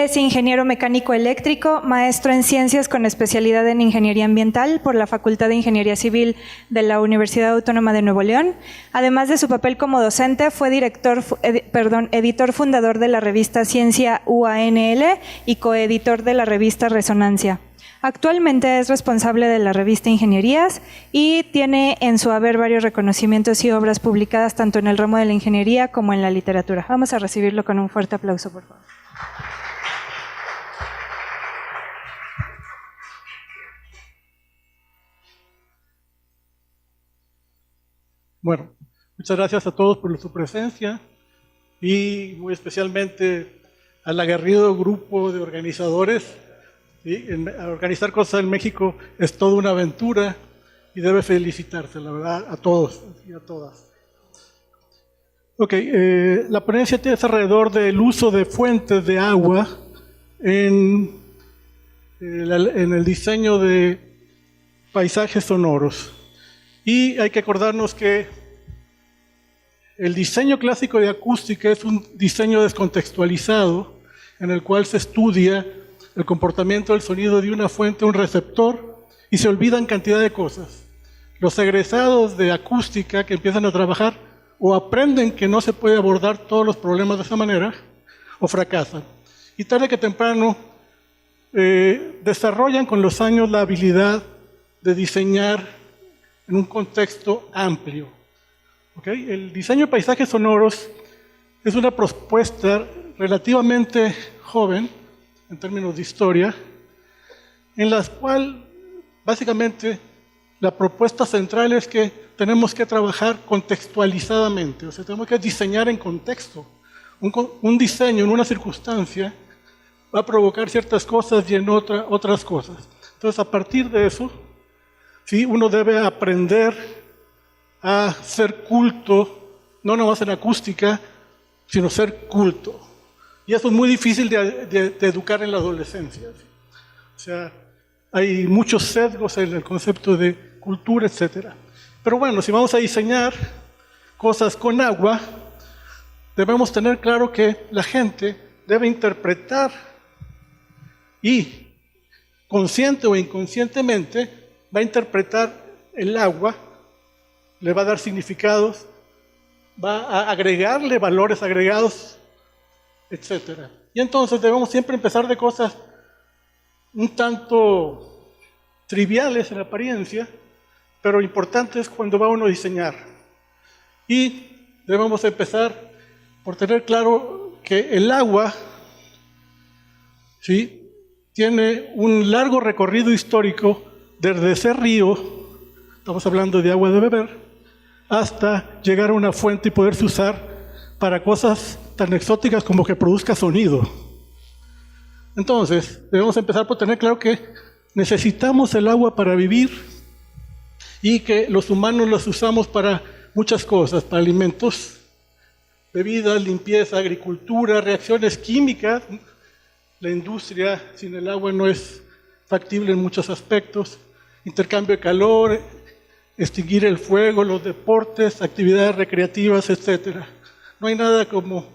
es ingeniero mecánico eléctrico, maestro en ciencias con especialidad en ingeniería ambiental por la Facultad de Ingeniería Civil de la Universidad Autónoma de Nuevo León. Además de su papel como docente, fue editor fundador de la revista Ciencia UANL y coeditor de la revista Resonancia. Actualmente es responsable de la revista Ingenierías y tiene en su haber varios reconocimientos y obras publicadas tanto en el ramo de la ingeniería como en la literatura. Vamos a recibirlo con un fuerte aplauso, por favor. Bueno, muchas gracias a todos por su presencia y muy especialmente al aguerrido grupo de organizadores. ¿Sí? Organizar cosas en México es toda una aventura y debe felicitarse, la verdad, a todos y a todas. Ok, la ponencia tiene alrededor del uso de fuentes de agua en el diseño de paisajes sonoros. Y hay que acordarnos que el diseño clásico de acústica es un diseño descontextualizado en el cual se estudia el comportamiento del sonido de una fuente, un receptor, y se olvidan cantidad de cosas. Los egresados de acústica que empiezan a trabajar o aprenden que no se puede abordar todos los problemas de esa manera, o fracasan. Y tarde que temprano desarrollan con los años la habilidad de diseñar en un contexto amplio. ¿Okay? El diseño de paisajes sonoros es una propuesta relativamente joven, en términos de historia, en la cual básicamente la propuesta central es que tenemos que trabajar contextualizadamente, o sea, tenemos que diseñar en contexto. Un diseño en una circunstancia va a provocar ciertas cosas y en otras cosas. Entonces, a partir de eso, ¿sí? Uno debe aprender a ser culto, no nomás en acústica, sino ser culto. Y eso es muy difícil de educar en la adolescencia. O sea, hay muchos sesgos en el concepto de cultura, etc. Pero bueno, si vamos a diseñar cosas con agua, debemos tener claro que la gente debe interpretar y, consciente o inconscientemente, va a interpretar el agua, le va a dar significados, va a agregarle valores agregados, etc. Y entonces debemos siempre empezar de cosas un tanto triviales en apariencia, pero importantes cuando va uno a diseñar. Y debemos empezar por tener claro que el agua, ¿sí?, tiene un largo recorrido histórico desde ser río, estamos hablando de agua de beber, hasta llegar a una fuente y poderse usar para cosas tan exóticas como que produzca sonido. Entonces, debemos empezar por tener claro que necesitamos el agua para vivir y que los humanos los usamos para muchas cosas, para alimentos, bebidas, limpieza, agricultura, reacciones químicas. La industria sin el agua no es factible en muchos aspectos. Intercambio de calor, extinguir el fuego, los deportes, actividades recreativas, etc. No hay nada como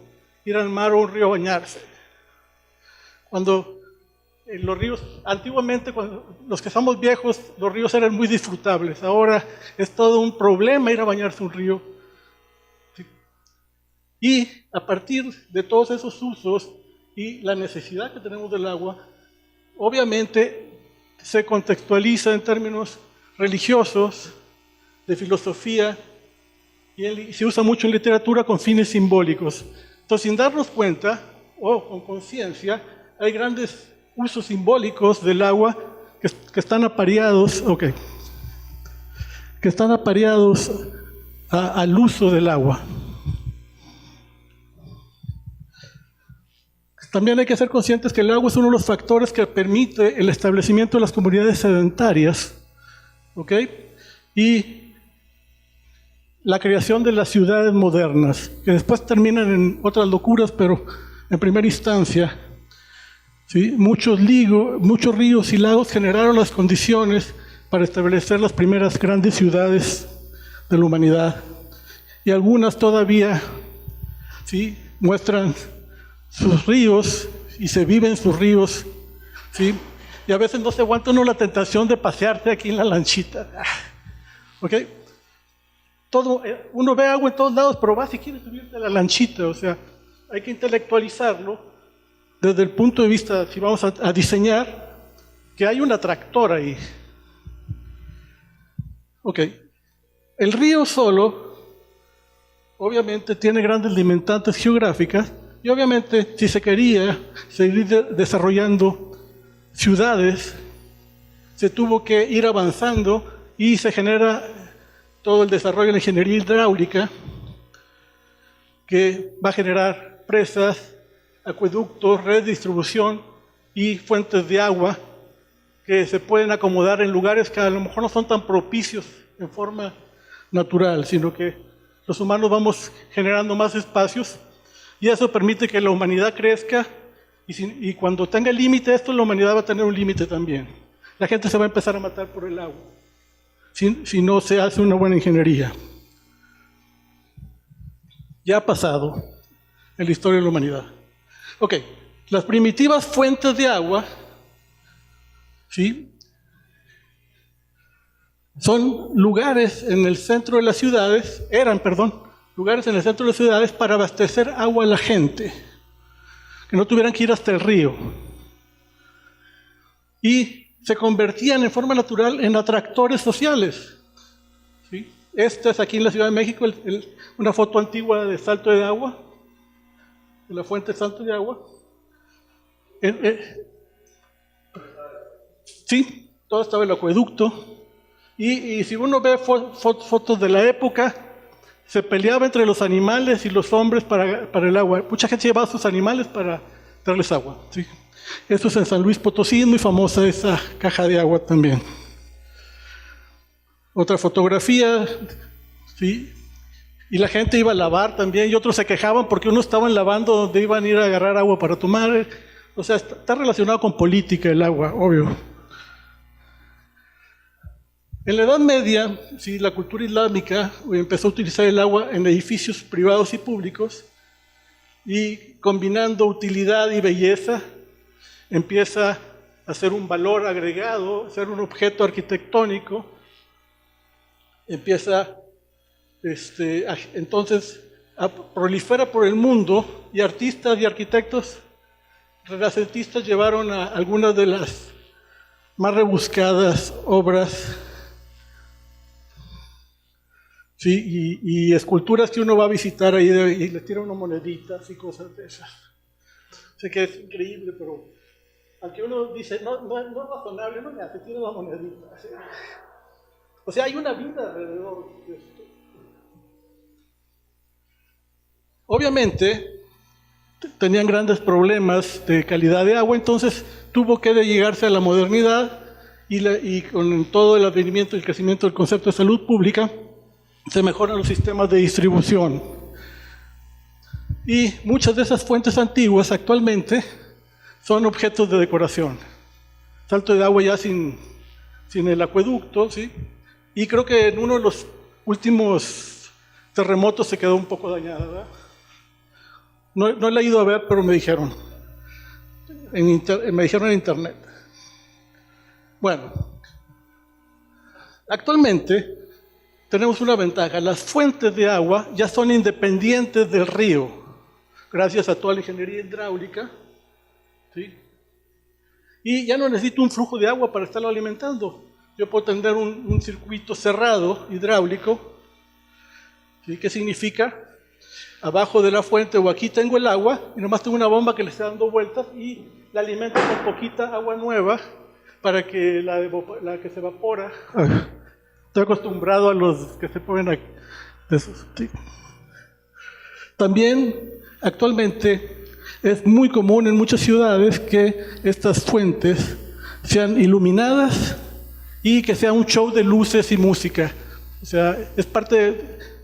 ir al mar o a un río a bañarse. Cuando los ríos, antiguamente, cuando los que somos viejos, los ríos eran muy disfrutables. Ahora es todo un problema ir a bañarse a un río. ¿Sí? Y a partir de todos esos usos y la necesidad que tenemos del agua, obviamente se contextualiza en términos religiosos, de filosofía, y se usa mucho en literatura con fines simbólicos. Entonces, sin darnos cuenta, o con conciencia, hay grandes usos simbólicos del agua que están apareados, al uso del agua. También hay que ser conscientes que el agua es uno de los factores que permite el establecimiento de las comunidades sedentarias, y la creación de las ciudades modernas, que después terminan en otras locuras, pero en primera instancia, ¿sí?, muchos ríos y lagos generaron las condiciones para establecer las primeras grandes ciudades de la humanidad. Y algunas todavía, ¿sí?, muestran sus ríos y se vive en sus ríos, ¿sí? Y a veces no se aguanta uno la tentación de pasearse aquí en la lanchita. ¿Ok? Uno ve agua en todos lados, pero vas y quieres subirte a la lanchita. O sea, hay que intelectualizarlo desde el punto de vista, si vamos a diseñar, que hay un atractor ahí. Ok. El río solo, obviamente, tiene grandes limitantes geográficas y obviamente, si se quería seguir desarrollando ciudades, se tuvo que ir avanzando y se genera todo el desarrollo de la ingeniería hidráulica que va a generar presas, acueductos, red de distribución y fuentes de agua que se pueden acomodar en lugares que a lo mejor no son tan propicios en forma natural, sino que los humanos vamos generando más espacios y eso permite que la humanidad crezca. Y cuando tenga el límite esto, la humanidad va a tener un límite también. La gente se va a empezar a matar por el agua, si no se hace una buena ingeniería. Ya ha pasado en la historia de la humanidad. Ok, las primitivas fuentes de agua, ¿sí? Son lugares en el centro de las ciudades, lugares en el centro de las ciudades para abastecer agua a la gente, que no tuvieran que ir hasta el río. Y se convertían en forma natural en atractores sociales. ¿Sí? Esta es aquí en la Ciudad de México, una foto antigua de Salto de Agua, de la fuente Salto de Agua. Sí, todo estaba el acueducto. Y si uno ve fotos de la época, se peleaba entre los animales y los hombres para el agua. Mucha gente llevaba sus animales para darles agua. ¿Sí? Esto es en San Luis Potosí, es muy famosa esa caja de agua también. Otra fotografía, ¿sí? Y la gente iba a lavar también, y otros se quejaban porque unos estaban lavando donde iban a ir a agarrar agua para tomar. O sea, está relacionado con política el agua, obvio. En la Edad Media, sí, la cultura islámica empezó a utilizar el agua en edificios privados y públicos, y combinando utilidad y belleza, empieza a ser un valor agregado, a ser un objeto arquitectónico, entonces prolifera por el mundo, y artistas y arquitectos renacentistas llevaron a algunas de las más rebuscadas obras, sí, y esculturas que uno va a visitar ahí y le tira unas moneditas y cosas de esas. Sé que es increíble, pero aunque uno dice, no es razonable, no me hace, tira una monedita. ¿Sí? O sea, hay una vida alrededor de esto. Obviamente, tenían grandes problemas de calidad de agua, entonces tuvo que llegarse a la modernidad y con todo el advenimiento y el crecimiento del concepto de salud pública, se mejoran los sistemas de distribución. Y muchas de esas fuentes antiguas actualmente son objetos de decoración. Salto de Agua ya sin el acueducto, ¿sí? Y creo que en uno de los últimos terremotos se quedó un poco dañada, ¿verdad? No la he ido a ver, pero me dijeron. Me dijeron en internet. Bueno, actualmente tenemos una ventaja. Las fuentes de agua ya son independientes del río, gracias a toda la ingeniería hidráulica, ¿sí? Y ya no necesito un flujo de agua para estarlo alimentando. Yo puedo tener un circuito cerrado hidráulico, ¿sí? ¿Qué significa? Abajo de la fuente o aquí tengo el agua y nomás tengo una bomba que le está dando vueltas y la alimento con poquita agua nueva para que la que se evapora. Estoy acostumbrado a los que se ponen aquí. ¿Sí? También actualmente es muy común en muchas ciudades que estas fuentes sean iluminadas y que sea un show de luces y música. O sea, es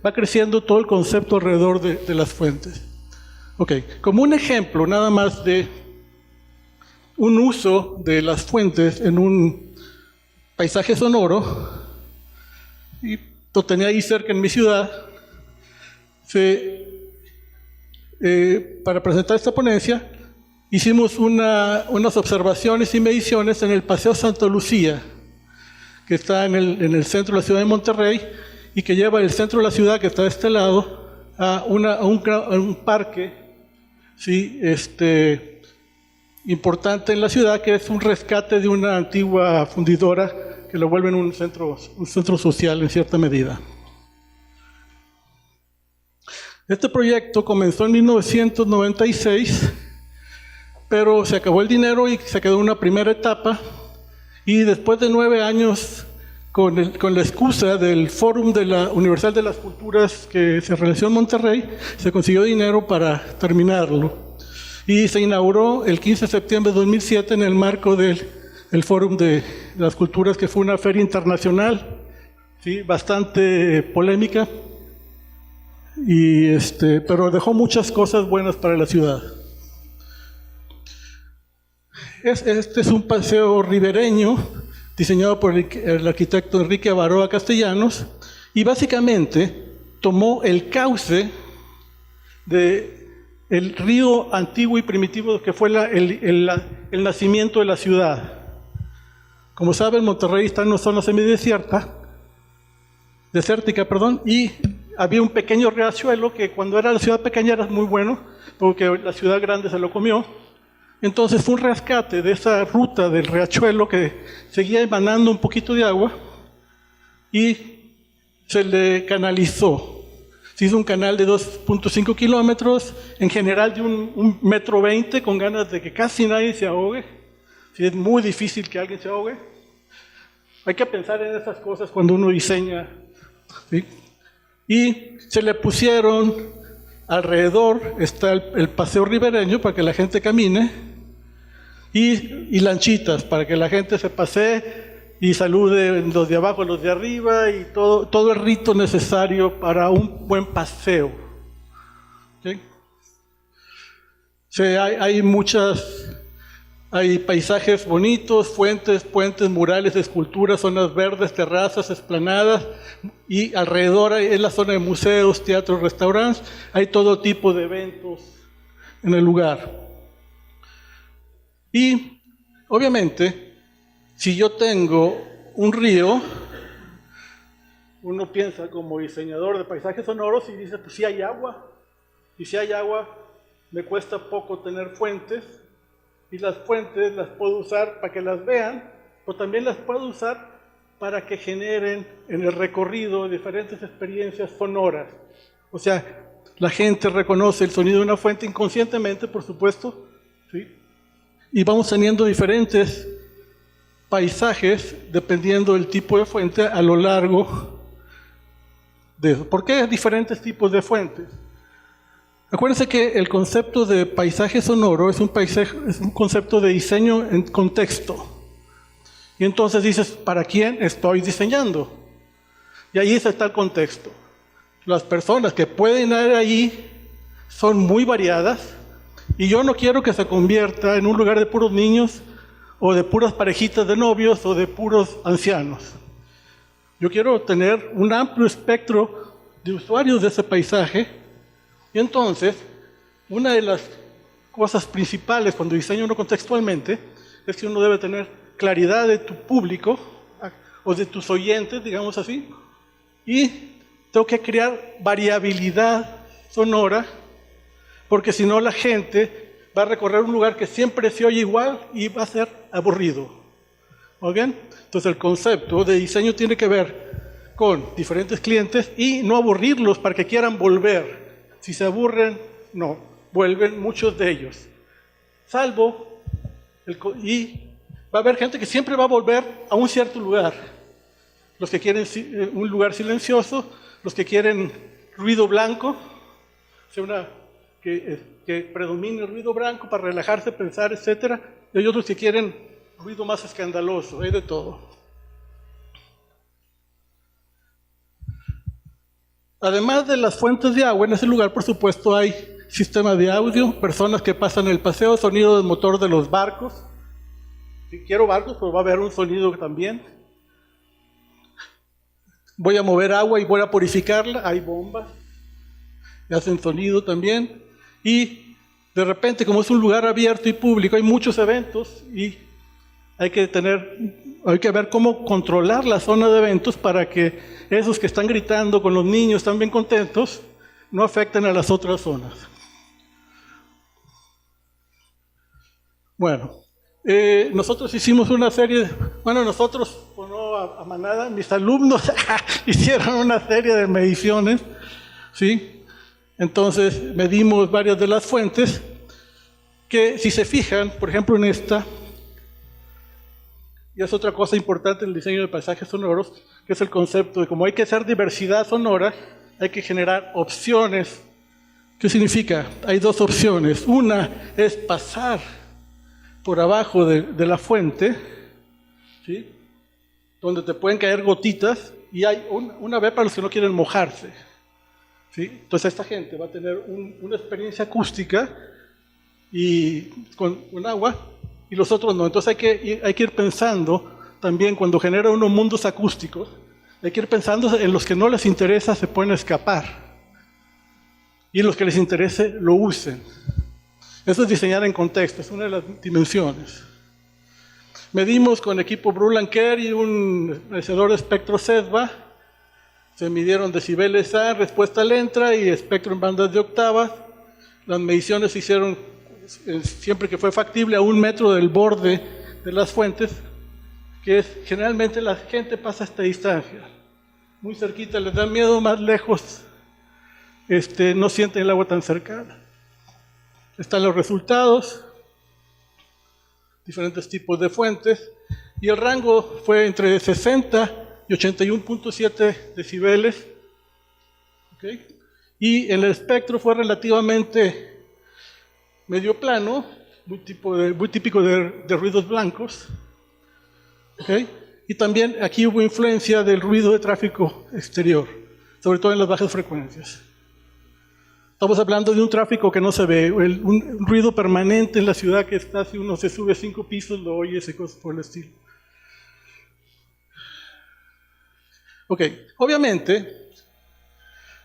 va creciendo todo el concepto alrededor de las fuentes. Ok, como un ejemplo nada más de un uso de las fuentes en un paisaje sonoro, y lo tenía ahí cerca en mi ciudad, para presentar esta ponencia, hicimos unas observaciones y mediciones en el Paseo Santa Lucía, que está en el centro de la ciudad de Monterrey y que lleva el centro de la ciudad, que está de este lado, a un parque, ¿sí? Importante en la ciudad, que es un rescate de una antigua fundidora que lo vuelve en un centro social en cierta medida. Este proyecto comenzó en 1996, pero se acabó el dinero y se quedó una primera etapa, y después de 9 años, con la excusa del Fórum de la Universal de las Culturas que se realizó en Monterrey, se consiguió dinero para terminarlo. Y se inauguró el 15 de septiembre de 2007 en el marco del Fórum de las Culturas, que fue una feria internacional, ¿sí? Bastante polémica, pero dejó muchas cosas buenas para la ciudad. Este es un paseo ribereño diseñado por el arquitecto Enrique Avaroa Castellanos, y básicamente tomó el cauce del río antiguo y primitivo que fue el nacimiento de la ciudad. Como saben, Monterrey está en una zona semidesértica, y había un pequeño riachuelo que cuando era la ciudad pequeña era muy bueno, porque la ciudad grande se lo comió. Entonces fue un rescate de esa ruta del riachuelo que seguía emanando un poquito de agua y se le canalizó. Se hizo un canal de 2.5 kilómetros, en general de 1,20 metros, con ganas de que casi nadie se ahogue. Sí, es muy difícil que alguien se ahogue. Hay que pensar en esas cosas cuando uno diseña, ¿sí? Y se le pusieron alrededor, está el paseo ribereño para que la gente camine, y lanchitas para que la gente se pasee y salude los de abajo, los de arriba, y todo el rito necesario para un buen paseo. ¿Sí? Hay paisajes bonitos, fuentes, puentes, murales, esculturas, zonas verdes, terrazas, esplanadas, y alrededor es la zona de museos, teatros, restaurantes. Hay todo tipo de eventos en el lugar. Y obviamente, si yo tengo un río, uno piensa como diseñador de paisajes sonoros y dice, pues si hay agua, y si hay agua me cuesta poco tener fuentes, y las fuentes las puedo usar para que las vean, pero también las puedo usar para que generen en el recorrido diferentes experiencias sonoras. O sea, la gente reconoce el sonido de una fuente inconscientemente, por supuesto, ¿sí? Y vamos teniendo diferentes paisajes dependiendo del tipo de fuente a lo largo de eso. ¿Por qué diferentes tipos de fuentes? Acuérdense que el concepto de paisaje sonoro es un concepto de diseño en contexto. Y entonces dices, ¿para quién estoy diseñando? Y ahí está el contexto. Las personas que pueden ir allí son muy variadas, y yo no quiero que se convierta en un lugar de puros niños, o de puras parejitas de novios, o de puros ancianos. Yo quiero tener un amplio espectro de usuarios de ese paisaje. Y entonces, una de las cosas principales cuando diseño uno contextualmente es que uno debe tener claridad de tu público o de tus oyentes, digamos así, y tengo que crear variabilidad sonora, porque si no la gente va a recorrer un lugar que siempre se oye igual y va a ser aburrido. ¿Muy bien? Entonces el concepto de diseño tiene que ver con diferentes clientes y no aburrirlos para que quieran volver. Si se aburren, no, vuelven muchos de ellos. Y va a haber gente que siempre va a volver a un cierto lugar. Los que quieren un lugar silencioso, los que quieren ruido blanco, que predomine el ruido blanco para relajarse, pensar, etc. Y hay otros que quieren ruido más escandaloso, hay de todo. Además de las fuentes de agua, en ese lugar, por supuesto, hay sistemas de audio, personas que pasan el paseo, sonido del motor de los barcos. Si quiero barcos, pues va a haber un sonido también. Voy a mover agua y voy a purificarla, hay bombas que hacen sonido también. Y de repente, como es un lugar abierto y público, hay muchos eventos y hay que ver cómo controlar la zona de eventos para que esos que están gritando con los niños, están bien contentos, no afecten a las otras zonas. Bueno, nosotros hicimos una serie, nosotros, o no a manada, mis alumnos hicieron una serie de mediciones, ¿sí? Entonces medimos varias de las fuentes que, si se fijan, por ejemplo en esta, y es otra cosa importante en el diseño de paisajes sonoros, que es el concepto de cómo hay que hacer diversidad sonora, hay que generar opciones. ¿Qué significa? Hay dos opciones. Una es pasar por abajo de la fuente, ¿sí? Donde te pueden caer gotitas, y hay una vez para los que no quieren mojarse, ¿sí? Entonces esta gente va a tener una experiencia acústica y con agua, y los otros no. Entonces hay que ir pensando también, cuando genera unos mundos acústicos, hay que ir pensando en los que no les interesa se pueden escapar, y en los que les interese lo usen. Eso es diseñar en contexto, es una de las dimensiones. Medimos con equipo Brühl-Anker y un medidor de espectro SEDVA. Se midieron decibeles A, respuesta lenta y espectro en bandas de octavas. Las mediciones se hicieron siempre que fue factible a 1 metro del borde de las fuentes, que es generalmente la gente pasa a esta distancia. Muy cerquita les da miedo, más lejos no sienten el agua tan cercana. Están los resultados, diferentes tipos de fuentes, y el rango fue entre 60 y 81.7 decibeles, ¿okay? Y el espectro fue relativamente medio plano, muy típico de ruidos blancos, ¿okay? Y también aquí hubo influencia del ruido de tráfico exterior, sobre todo en las bajas frecuencias. Estamos hablando de un tráfico que no se ve, un ruido permanente en la ciudad que está, si uno se sube 5 pisos, lo oye, y cosas por el estilo. Ok, obviamente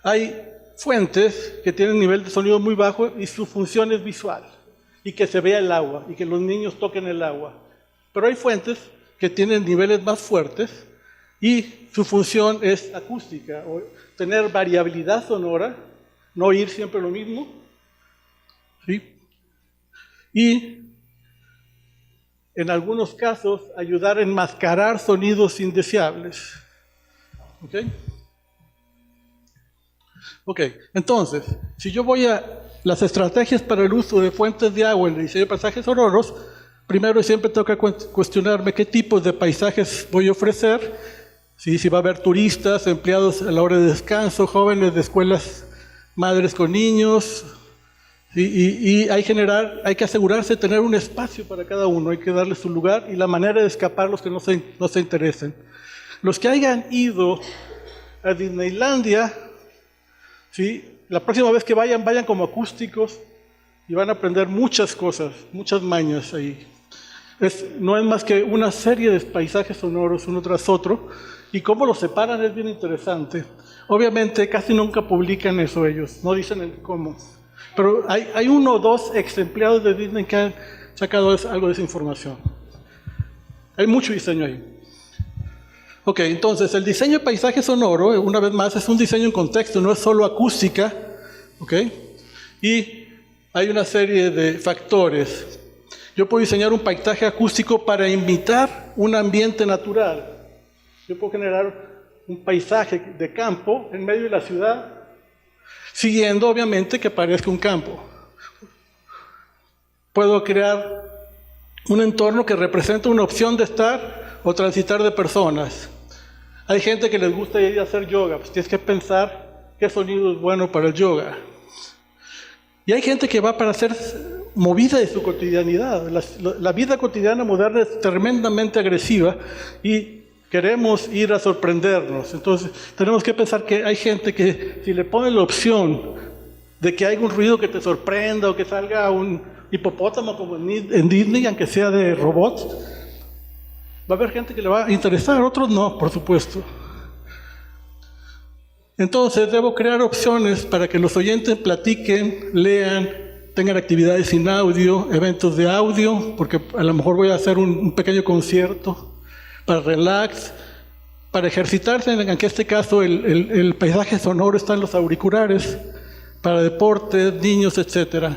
hay fuentes que tienen nivel de sonido muy bajo y su función es visual, y que se vea el agua, y que los niños toquen el agua. Pero hay fuentes que tienen niveles más fuertes y su función es acústica, o tener variabilidad sonora, no oír siempre lo mismo, ¿sí? Y en algunos casos ayudar a enmascarar sonidos indeseables. ¿Ok? Entonces, si yo voy a las estrategias para el uso de fuentes de agua en el diseño de paisajes sonoros, primero siempre tengo que cuestionarme qué tipos de paisajes voy a ofrecer, ¿sí? Si va a haber turistas, empleados a la hora de descanso, jóvenes de escuelas, madres con niños, ¿sí? Y hay que asegurarse de tener un espacio para cada uno, hay que darle su lugar y la manera de escapar los que no se interesen. Los que hayan ido a Disneylandia, ¿sí? La próxima vez que vayan como acústicos y van a aprender muchas cosas, muchas mañas ahí. No es más que una serie de paisajes sonoros uno tras otro, y cómo los separan es bien interesante. Obviamente casi nunca publican eso ellos, no dicen el cómo. Pero hay 1 o 2 ex empleados de Disney que han sacado algo de esa información. Hay mucho diseño ahí. Ok, entonces el diseño de paisaje sonoro, una vez más, es un diseño en contexto, no es solo acústica. Ok, y hay una serie de factores. Yo puedo diseñar un paisaje acústico para imitar un ambiente natural. Yo puedo generar un paisaje de campo en medio de la ciudad, siguiendo obviamente que parezca un campo. Puedo crear un entorno que representa una opción de estar o transitar de personas. Hay gente que les gusta ir a hacer yoga, pues tienes que pensar qué sonido es bueno para el yoga. Y hay gente que va para hacer movida de su cotidianidad. La vida cotidiana moderna es tremendamente agresiva y queremos ir a sorprendernos. Entonces tenemos que pensar que hay gente que, si le ponen la opción de que haya un ruido que te sorprenda o que salga un hipopótamo como en Disney, aunque sea de robots, va a haber gente que le va a interesar, otros no, por supuesto. Entonces debo crear opciones para que los oyentes platiquen, lean, tengan actividades sin audio, eventos de audio, porque a lo mejor voy a hacer un pequeño concierto para relax, para ejercitarse, en este caso el paisaje sonoro está en los auriculares, para deportes, niños, etc.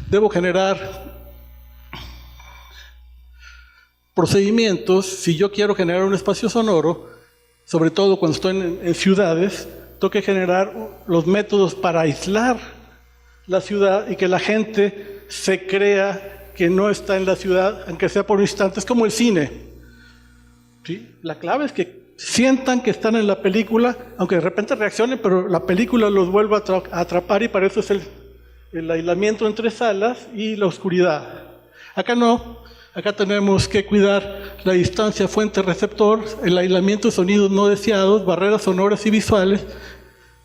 Debo generar procedimientos. Si yo quiero generar un espacio sonoro, sobre todo cuando estoy en ciudades, tengo que generar los métodos para aislar la ciudad y que la gente se crea que no está en la ciudad, aunque sea por un instante. Es como el cine, ¿sí? La clave es que sientan que están en la película, aunque de repente reaccionen, pero la película los vuelve a atrapar, y para eso es el aislamiento entre salas y la oscuridad. Acá no. Acá tenemos que cuidar la distancia fuente-receptor, el aislamiento de sonidos no deseados, barreras sonoras y visuales.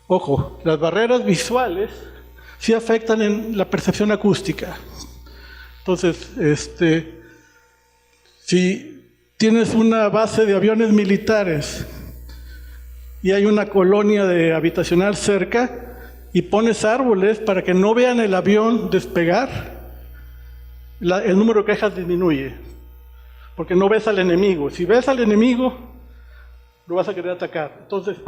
Ojo, las barreras visuales sí afectan en la percepción acústica. Entonces, si tienes una base de aviones militares y hay una colonia habitacional cerca y pones árboles para que no vean el avión despegar, el número de quejas disminuye, porque no ves al enemigo. Si ves al enemigo, lo vas a querer atacar. Entonces,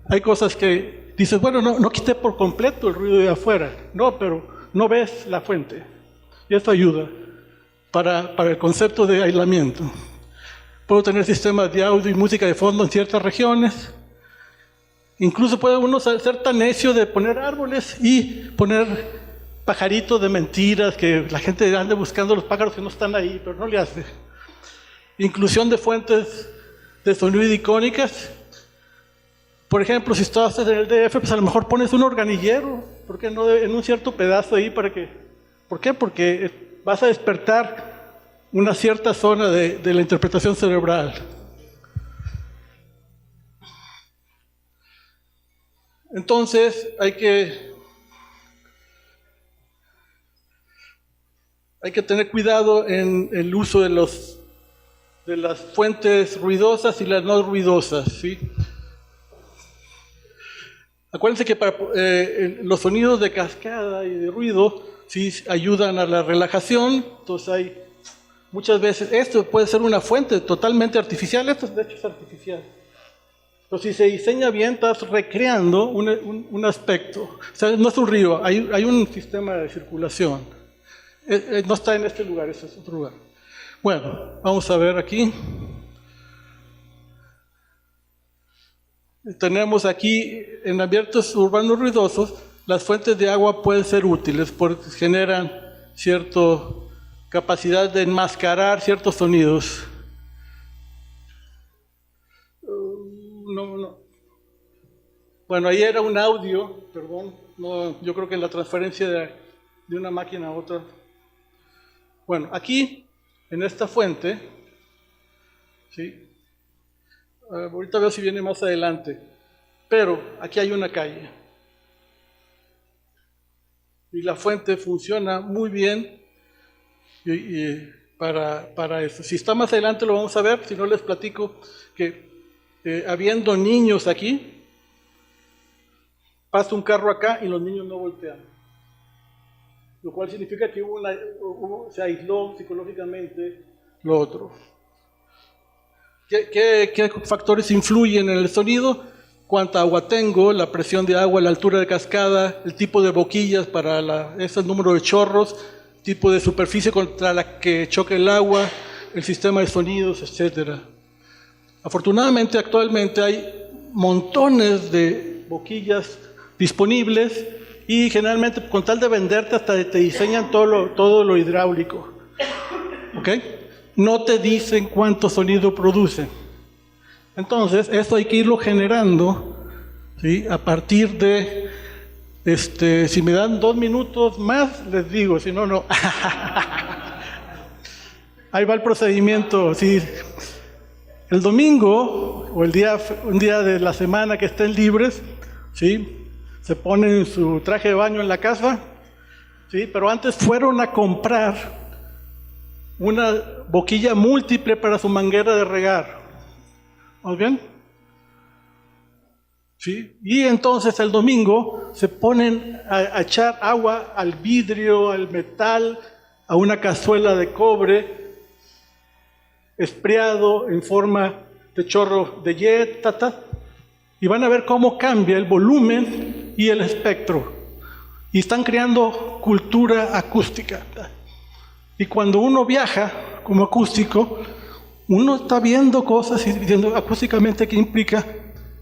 hay cosas que dices, bueno, no quité por completo el ruido de afuera. No, pero no ves la fuente. Y esto ayuda para el concepto de aislamiento. Puedo tener sistemas de audio y música de fondo en ciertas regiones. Incluso puede uno ser tan necio de poner árboles y poner pajaritos de mentiras, que la gente ande buscando los pájaros que no están ahí, pero no le hace. Inclusión de fuentes de sonido icónicas. Por ejemplo, si estás en el DF, pues a lo mejor pones un organillero, ¿por qué no en un cierto pedazo ahí? ¿Por qué? Porque vas a despertar una cierta zona de la interpretación cerebral. Entonces, hay que tener cuidado en el uso de las fuentes ruidosas y las no ruidosas, ¿sí? Acuérdense que para los sonidos de cascada y de ruido sí ayudan a la relajación. Entonces muchas veces esto puede ser una fuente totalmente artificial. Esto de hecho es artificial. Pero si se diseña bien, estás recreando un aspecto. O sea, no es un río, hay un sistema de circulación. No está en este lugar, ese es otro lugar. Bueno, vamos a ver aquí. Tenemos aquí, en ambientes urbanos ruidosos, las fuentes de agua pueden ser útiles porque generan cierta capacidad de enmascarar ciertos sonidos. No. Bueno, ahí era un audio, perdón. No, yo creo que en la transferencia de una máquina a otra. Bueno, aquí, en esta fuente, ¿sí? Ahorita veo si viene más adelante, pero aquí hay una calle. Y la fuente funciona muy bien para eso. Si está más adelante lo vamos a ver, si no les platico que habiendo niños aquí, pasa un carro acá y los niños no voltean. Lo cual significa que se aisló psicológicamente lo otro. ¿Qué factores influyen en el sonido? Cuánta agua tengo, la presión de agua, la altura de cascada, el tipo de boquillas para ese número de chorros, tipo de superficie contra la que choca el agua, el sistema de sonidos, etc. Afortunadamente, actualmente hay montones de boquillas disponibles y generalmente con tal de venderte hasta te diseñan todo lo hidráulico. ¿Ok? No te dicen cuánto sonido produce. Entonces, esto hay que irlo generando, ¿sí? A partir de, si me dan 2 minutos más, les digo, si no, no. Ahí va el procedimiento, ¿sí? El domingo, o un día de la semana que estén libres, ¿sí? Se ponen su traje de baño en la casa, ¿sí? Pero antes fueron a comprar una boquilla múltiple para su manguera de regar. ¿Vamos bien? ¿Sí? Y entonces el domingo se ponen a echar agua al vidrio, al metal, a una cazuela de cobre, espriado en forma de chorro de jet, y van a ver cómo cambia el volumen y el espectro. Y están creando cultura acústica. Y cuando uno viaja como acústico, uno está viendo cosas y diciendo acústicamente qué implica,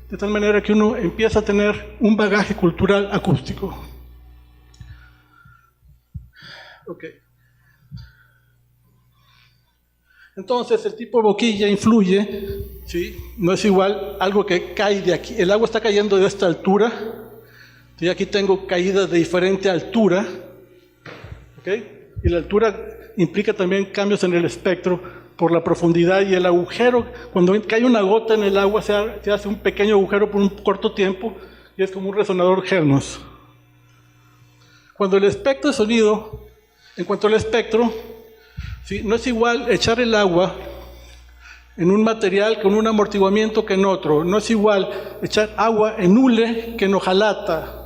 de tal manera que uno empieza a tener un bagaje cultural acústico. Okay. Entonces, el tipo de boquilla influye, ¿sí? No es igual algo que cae de aquí. El agua está cayendo de esta altura, y aquí tengo caídas de diferente altura, ¿okay? Y la altura implica también cambios en el espectro por la profundidad y el agujero. Cuando cae una gota en el agua, se hace un pequeño agujero por un corto tiempo, y es como un resonador Hertz. Cuando el espectro de sonido, en cuanto al espectro, ¿sí? No es igual echar el agua en un material con un amortiguamiento que en otro. No es igual echar agua en hule que en hojalata,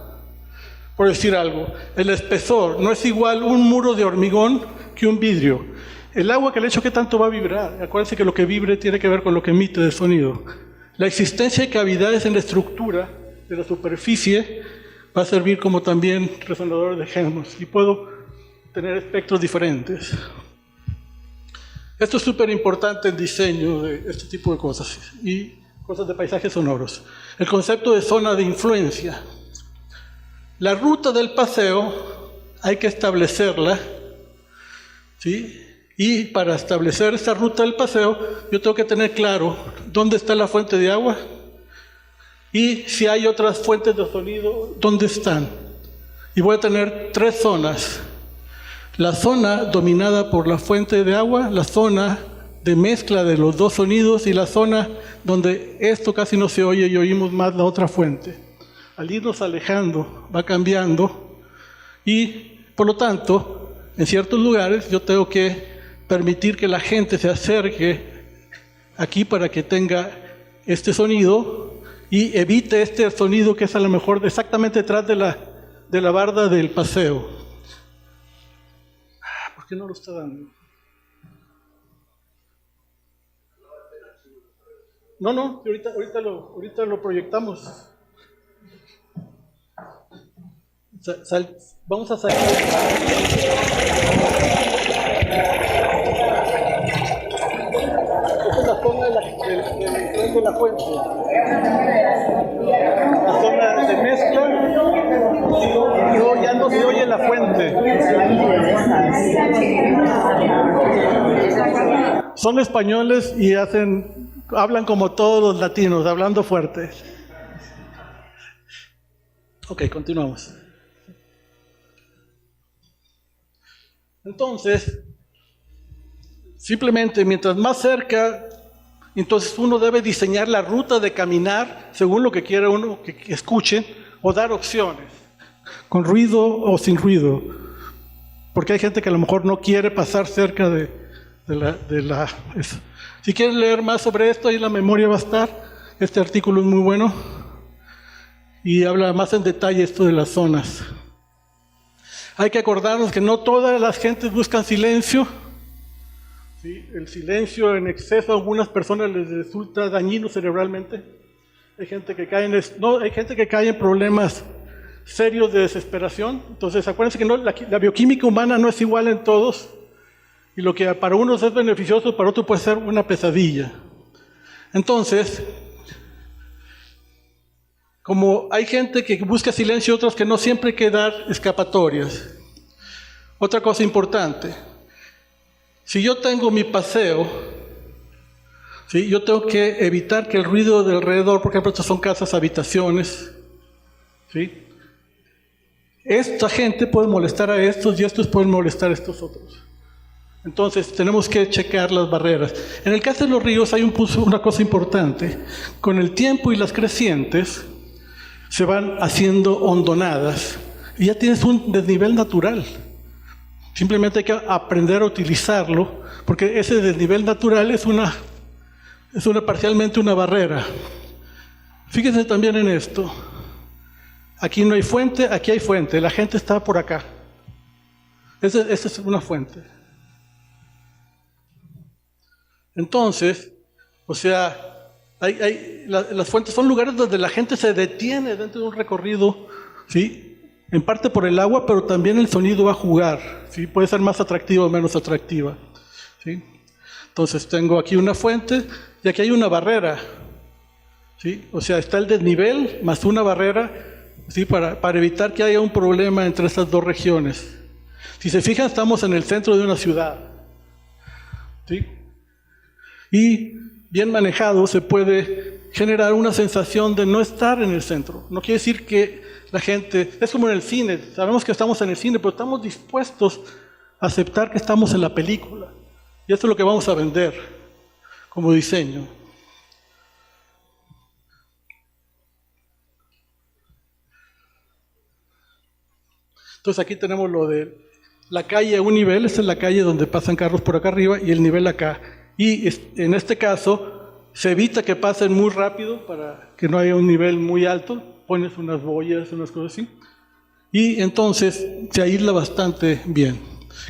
por decir algo. El espesor, no es igual un muro de hormigón que un vidrio. El agua que le echo, ¿qué tanto va a vibrar? Acuérdense que lo que vibre tiene que ver con lo que emite de sonido. La existencia de cavidades en la estructura de la superficie va a servir como también resonador de Hertz, y puedo tener espectros diferentes. Esto es súper importante en diseño de este tipo de cosas y cosas de paisajes sonoros. El concepto de zona de influencia. La ruta del paseo hay que establecerla, ¿sí? Y para establecer esta ruta del paseo, yo tengo que tener claro dónde está la fuente de agua y si hay otras fuentes de sonido, dónde están. Y voy a tener 3 zonas. La zona dominada por la fuente de agua, la zona de mezcla de los dos sonidos y la zona donde esto casi no se oye y oímos más la otra fuente. Al irnos alejando, va cambiando y, por lo tanto, en ciertos lugares yo tengo que permitir que la gente se acerque aquí para que tenga este sonido y evite este sonido que es a lo mejor exactamente detrás de la barda del paseo. ¿Por qué no lo está dando? No, ahorita lo proyectamos. Vamos a salir. Esta es la zona de la fuente. La zona de mezcla. Y ya no se oye la fuente. Son españoles y hablan como todos los latinos, hablando fuerte. Ok, continuamos. Entonces, simplemente mientras más cerca, entonces uno debe diseñar la ruta de caminar según lo que quiera uno que escuche, o dar opciones, con ruido o sin ruido, porque hay gente que a lo mejor no quiere pasar cerca de la. Si quieren leer más sobre esto, ahí en la memoria va a estar. Este artículo es muy bueno y habla más en detalle esto de las zonas. Hay que acordarnos que no todas las gentes buscan silencio. ¿Sí? El silencio en exceso a algunas personas les resulta dañino cerebralmente. Hay gente que cae en problemas serios de desesperación. Entonces, acuérdense que la bioquímica humana no es igual en todos. Y lo que para unos es beneficioso, para otros puede ser una pesadilla. Entonces, como hay gente que busca silencio y otros que no, siempre hay que dar escapatorias. Otra cosa importante, si yo tengo mi paseo, ¿sí? Yo tengo que evitar que el ruido de alrededor, por ejemplo, estas son casas, habitaciones, ¿sí? Esta gente puede molestar a estos y estos pueden molestar a estos otros. Entonces tenemos que checar las barreras. En el caso de los ríos hay una cosa importante. Con el tiempo y las crecientes se van haciendo hondonadas y ya tienes un desnivel natural. Simplemente hay que aprender a utilizarlo, porque ese desnivel natural es parcialmente una barrera. Fíjense también en esto. Aquí no hay fuente, aquí hay fuente. La gente está por acá. Esa es una fuente. Entonces, o sea, las fuentes son lugares donde la gente se detiene dentro de un recorrido, ¿sí? En parte por el agua, pero también el sonido va a jugar, ¿sí? Puede ser más atractiva o menos atractiva, ¿sí? Entonces tengo aquí una fuente y aquí hay una barrera, ¿sí? O sea, está el desnivel más una barrera, ¿sí? Para evitar que haya un problema entre estas dos regiones. Si se fijan, estamos en el centro de una ciudad, ¿sí? Y bien manejado se puede generar una sensación de no estar en el centro. No quiere decir que la gente, es como en el cine, sabemos que estamos en el cine, pero estamos dispuestos a aceptar que estamos en la película. Y esto es lo que vamos a vender como diseño. Entonces aquí tenemos lo de la calle a un nivel, esta es la calle donde pasan carros por acá arriba y el nivel acá. Y en este caso se evita que pasen muy rápido para que no haya un nivel muy alto, pones unas boyas, unas cosas así, y entonces se aísla bastante bien.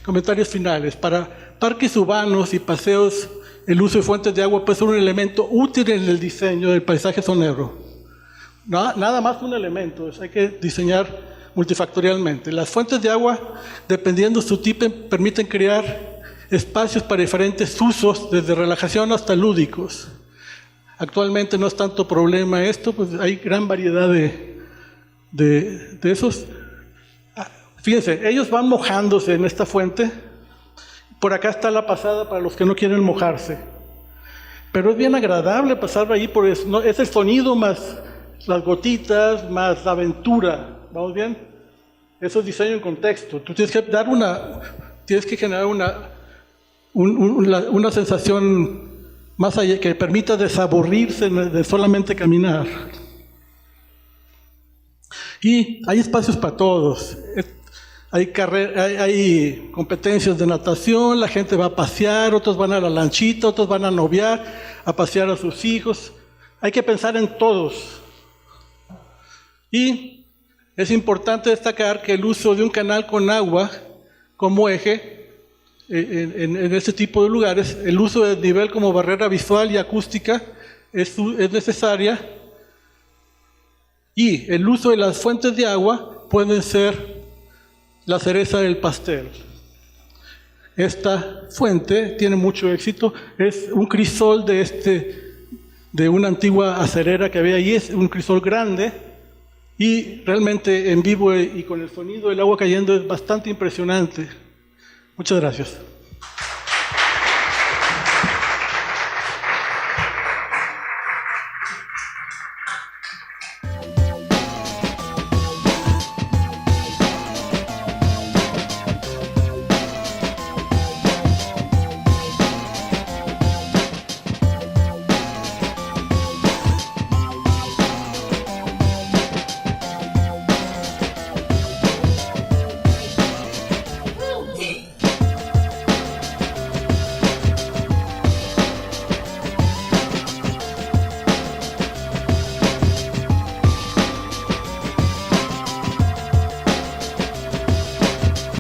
Comentarios finales. Para parques urbanos y paseos, el uso de fuentes de agua puede ser un elemento útil en el diseño del paisaje sonoro. Nada más un elemento, hay que diseñar multifactorialmente. Las fuentes de agua, dependiendo de su tipo, permiten crear espacios para diferentes usos, desde relajación hasta lúdicos. Actualmente no es tanto problema esto, pues hay gran variedad de esos. Fíjense, ellos van mojándose en esta fuente. Por acá está la pasada para los que no quieren mojarse. Pero es bien agradable pasar ahí, porque es el sonido más las gotitas, más la aventura. ¿Vamos bien? Eso es diseño en contexto. Tú tienes que generar una sensación más allá, que permita desaburrirse de solamente caminar. Y hay espacios para todos. Hay competencias de natación, la gente va a pasear, otros van a la lanchita, otros van a noviar, a pasear a sus hijos. Hay que pensar en todos. Y es importante destacar que el uso de un canal con agua como eje, en este tipo de lugares, el uso del nivel como barrera visual y acústica es necesaria, y el uso de las fuentes de agua pueden ser la cereza del pastel. Esta fuente tiene mucho éxito, es un crisol de una antigua acerera que había ahí, es un crisol grande, y realmente en vivo y con el sonido del agua cayendo es bastante impresionante. Muchas gracias.